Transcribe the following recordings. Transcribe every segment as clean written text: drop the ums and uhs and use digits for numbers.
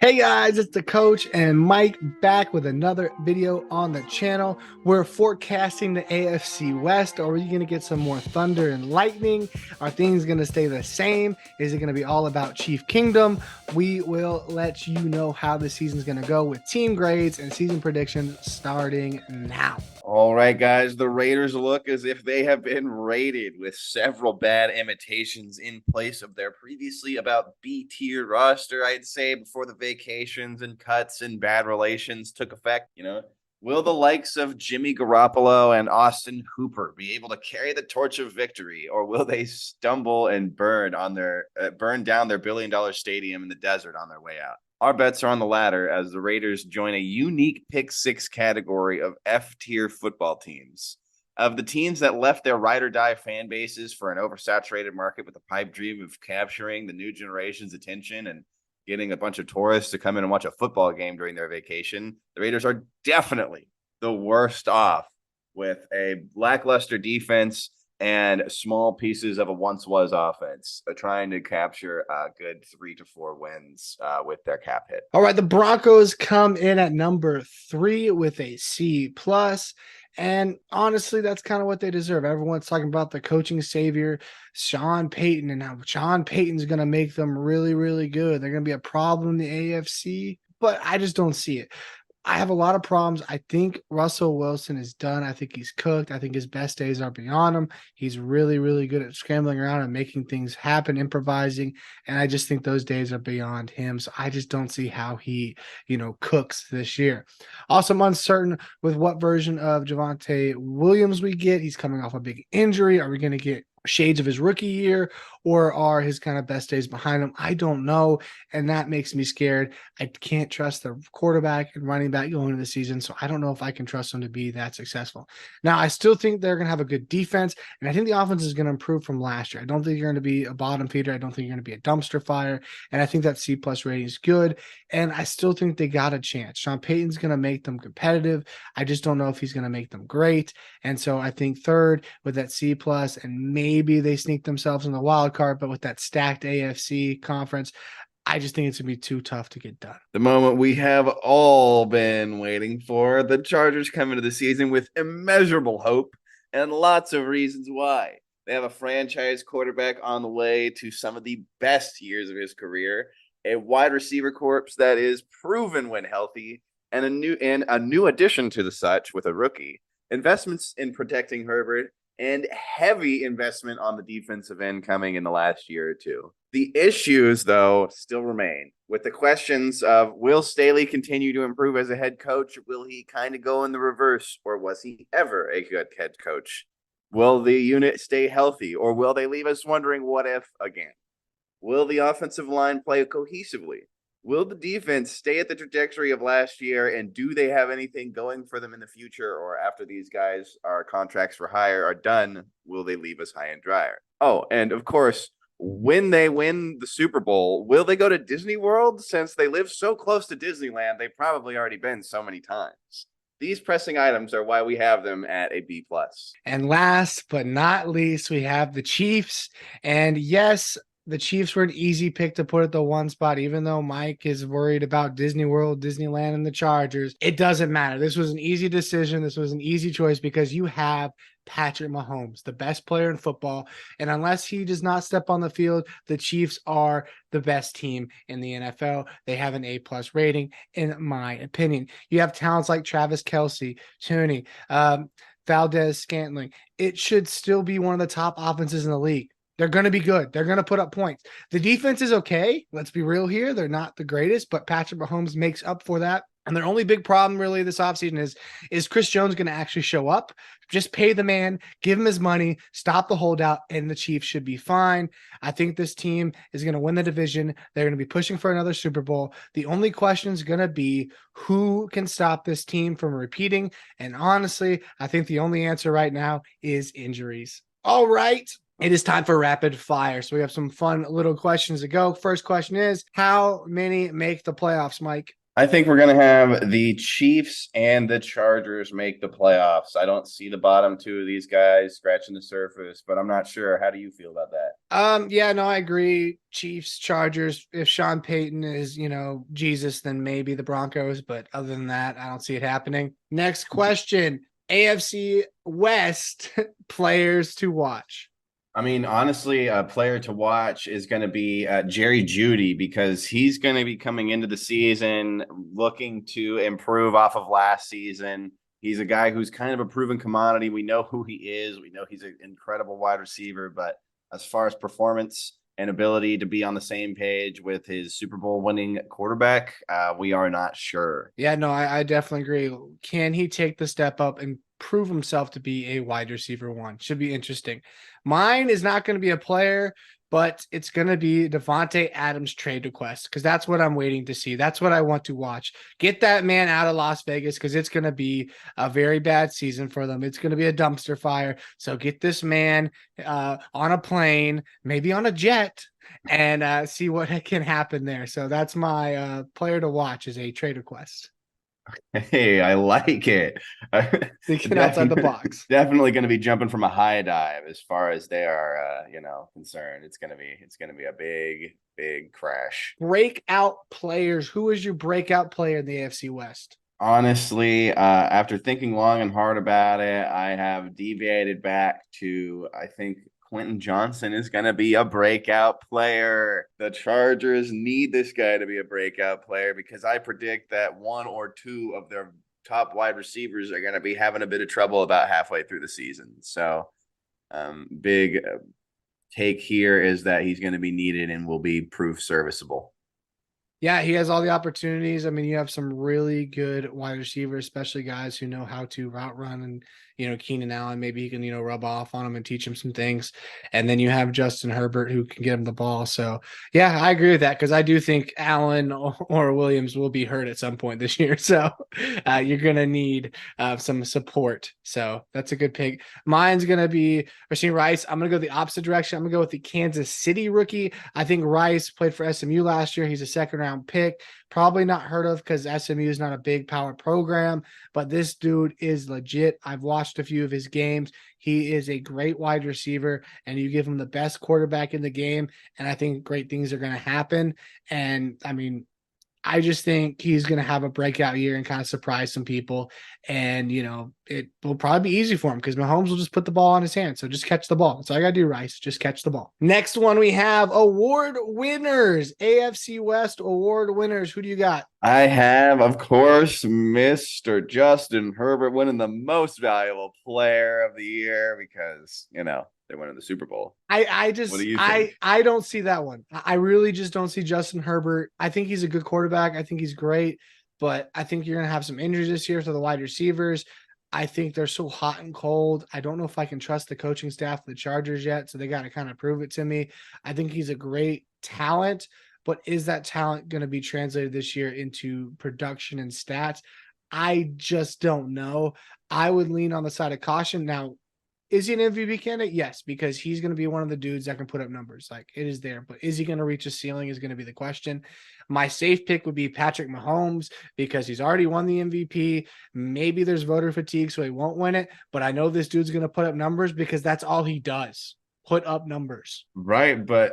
Hey guys, it's the coach and Mike back with another video on the channel. We're forecasting the AFC West. Are we going to get some more thunder and lightning? Are things going to stay the same? Is it going to be all about Chief Kingdom? We will let you know how the season's going to go with team grades and season predictions starting now. All right, guys, the Raiders look as if they have been raided with several bad imitations in place of their previously about B-tier roster, I'd say, before the vacations and cuts and bad relations took effect. Will the likes of Jimmy Garoppolo and Austin Hooper be able to carry the torch of victory, or will they stumble and burn down their billion-dollar stadium in the desert on their way out? Our bets are on the latter as the Raiders join a unique pick six category of F-tier football teams. Of the teams that left their ride or die fan bases for an oversaturated market with a pipe dream of capturing the new generation's attention and getting a bunch of tourists to come in and watch a football game during their vacation, the Raiders are definitely the worst off with a lackluster defense and small pieces of a once-was offense, trying to capture a good 3 to 4 wins with their cap hit. All right, the Broncos come in at number 3 with a C plus. And honestly, that's kind of what they deserve. Everyone's talking about the coaching savior, Sean Payton, and now Sean Payton's going to make them really, really good. They're going to be a problem in the AFC, but I just don't see it. I have a lot of problems. I think Russell Wilson is done. I think he's cooked. I think his best days are beyond him. He's really, really good at scrambling around and making things happen, improvising. And I just think those days are beyond him. So I just don't see how he, cooks this year. Also, I'm uncertain with what version of Javonte Williams we get. He's coming off a big injury. Are we going to get shades of his rookie year, or are his kind of best days behind him? I don't know, and that makes me scared. I can't trust the quarterback and running back going into the season, so I don't know if I can trust them to be that successful. Now, I still think they're going to have a good defense, and I think the offense is going to improve from last year. I don't think you're going to be a bottom feeder. I don't think you're going to be a dumpster fire, and I think that C plus rating is good, and I still think they got a chance. Sean Payton's going to make them competitive. I just don't know if he's going to make them great, and so I think third with that C plus, and maybe they sneak themselves in the wild card, but with that stacked AFC conference, I just think it's going to be too tough to get done. The moment we have all been waiting for. The Chargers come into the season with immeasurable hope and lots of reasons why. They have a franchise quarterback on the way to some of the best years of his career, a wide receiver corps that is proven when healthy, and a new addition to the such with a rookie. Investments in protecting Herbert and heavy investment on the defensive end coming in the last year or two. The issues, though, still remain with the questions of, will Staley continue to improve as a head coach? Will he kind of go in the reverse, or was he ever a good head coach? Will the unit stay healthy, or will they leave us wondering what if again? Will the offensive line play cohesively? Will the defense stay at the trajectory of last year, and do they have anything going for them in the future, or after these guys, our contracts for hire are done, will they leave us high and dry? Oh, and of course, when they win the Super Bowl, will they go to Disney World? Since they live so close to Disneyland, they've probably already been so many times. These pressing items are why we have them at a B plus. And last but not least, we have the Chiefs. And yes, the Chiefs were an easy pick to put at the one spot, even though Mike is worried about Disney World, Disneyland, and the Chargers. It doesn't matter. This was an easy decision. This was an easy choice because you have Patrick Mahomes, the best player in football. And unless he does not step on the field, the Chiefs are the best team in the NFL. They have an A-plus rating, in my opinion. You have talents like Travis Kelce, Tooney, Valdez Scantling. It should still be one of the top offenses in the league. They're going to be good. They're going to put up points. The defense is okay. Let's be real here. They're not the greatest, but Patrick Mahomes makes up for that. And their only big problem really this offseason is Chris Jones going to actually show up? Just pay the man, give him his money, stop the holdout, and the Chiefs should be fine. I think this team is going to win the division. They're going to be pushing for another Super Bowl. The only question is going to be who can stop this team from repeating. And honestly, I think the only answer right now is injuries. All right. It is time for rapid fire. So we have some fun little questions to go. First question is, how many make the playoffs, Mike? I think we're going to have the Chiefs and the Chargers make the playoffs. I don't see the bottom two of these guys scratching the surface, but I'm not sure. How do you feel about that? Yeah, no, I agree. Chiefs, Chargers. If Sean Payton is, Jesus, then maybe the Broncos. But other than that, I don't see it happening. Next question. AFC West players to watch. I mean, honestly, a player to watch is going to be Jerry Judy because he's going to be coming into the season looking to improve off of last season. He's a guy who's kind of a proven commodity. We know who he is. We know he's an incredible wide receiver, but as far as performance and ability to be on the same page with his Super Bowl winning quarterback, we are not sure. Yeah, no, I definitely agree. Can he take the step up and prove himself to be a wide receiver one? Should be interesting. Mine is not going to be a player, but it's going to be Devontae Adams trade request because that's what I'm waiting to see. That's what I want to watch. Get that man out of Las Vegas because it's going to be a very bad season for them. It's going to be a dumpster fire. So get this man on a plane, maybe on a jet, and see what can happen there. So that's my player to watch is a trade request. Hey, I like it. Thinking outside the definitely, box. definitely going to be jumping from a high dive as far as they are, concerned. It's going to be a big, big crash. Breakout players. Who is your breakout player in the AFC West? Honestly, after thinking long and hard about it, I have deviated back to I think Quentin Johnson is going to be a breakout player. The Chargers need this guy to be a breakout player because I predict that one or two of their top wide receivers are going to be having a bit of trouble about halfway through the season. So, big take here is that he's going to be needed and will be proof serviceable. Yeah, he has all the opportunities. I mean, you have some really good wide receivers, especially guys who know how to route run and, Keenan Allen, maybe he can, rub off on him and teach him some things. And then you have Justin Herbert who can get him the ball. So, yeah, I agree with that because I do think Allen or Williams will be hurt at some point this year. So, you're going to need some support. So, that's a good pick. Mine's going to be Rasheen Rice. I'm going to go the opposite direction. I'm going to go with the Kansas City rookie. I think Rice played for SMU last year. He's a second round pick. Probably not heard of because SMU is not a big power program, but this dude is legit. I've watched a few of his games. He is a great wide receiver, and you give him the best quarterback in the game, and I think great things are going to happen. And I mean, I just think he's going to have a breakout year and kind of surprise some people. And, it will probably be easy for him because Mahomes will just put the ball on his hand. So just catch the ball. That's all I got to do, Rice. Just catch the ball. Next one we have award winners, AFC West award winners. Who do you got? I have, of course, Mr. Justin Herbert winning the most valuable player of the year because, they're winning the Super Bowl. I What do just you think? I don't see that one. I really just don't see Justin Herbert. I think he's a good quarterback. I think he's great, but I think you're gonna have some injuries this year to the wide receivers. I think they're so hot and cold. I don't know if I can trust the coaching staff of the Chargers yet, so they got to kind of prove it to me. I think he's a great talent, but is that talent going to be translated this year into production and stats? I just don't know. I would lean on the side of caution. Now, is he an MVP candidate? Yes, because he's going to be one of the dudes that can put up numbers. Like it is there, but is he going to reach a ceiling is going to be the question. My safe pick would be Patrick Mahomes because he's already won the MVP. Maybe there's voter fatigue, so he won't win it. But I know this dude's going to put up numbers because that's all he does. Put up numbers. Right, but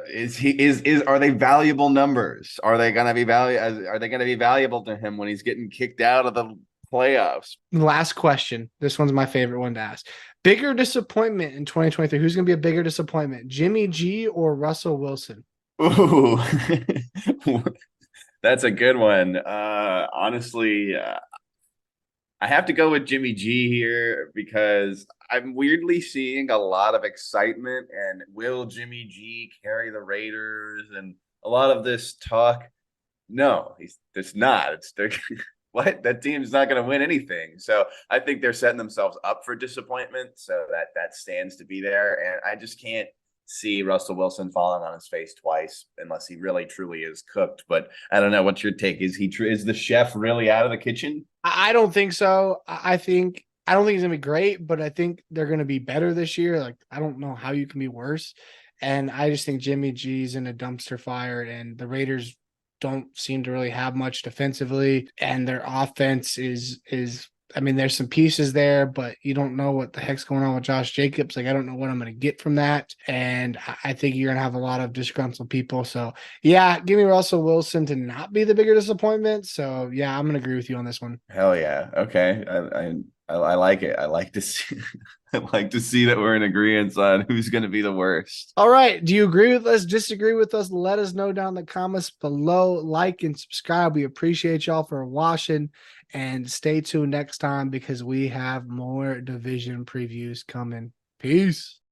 are they valuable numbers? Are they gonna be valuable to him when he's getting kicked out of the playoffs? Last question. This one's my favorite one to ask. Bigger disappointment in 2023. Who's going to be a bigger disappointment, Jimmy G or Russell Wilson? Ooh, that's a good one. Honestly, I have to go with Jimmy G here because I'm weirdly seeing a lot of excitement and will Jimmy G carry the Raiders and a lot of this talk. No, it's not. It's they're what that team's not going to win anything. So I think they're setting themselves up for disappointment. So that stands to be there, and I just can't see Russell Wilson falling on his face twice unless he really truly is cooked. But I don't know. What's your take? Is the chef really out of the kitchen? I don't think so. I don't think he's gonna be great, but I think they're gonna be better this year. Like I don't know how you can be worse. And I just think Jimmy G's in a dumpster fire, and the Raiders don't seem to really have much defensively, and their offense is. I mean, there's some pieces there, but you don't know what the heck's going on with Josh Jacobs. Like, I don't know what I'm going to get from that. And I think you're going to have a lot of disgruntled people. So, yeah, give me Russell Wilson to not be the bigger disappointment. So, yeah, I'm going to agree with you on this one. Hell yeah. Okay. I like it. I like to see I like to see that we're in agreement on who's going to be the worst. All right. Do you agree with us? Disagree with us? Let us know down in the comments below. Like and subscribe. We appreciate y'all for watching. And stay tuned next time because we have more division previews coming. Peace.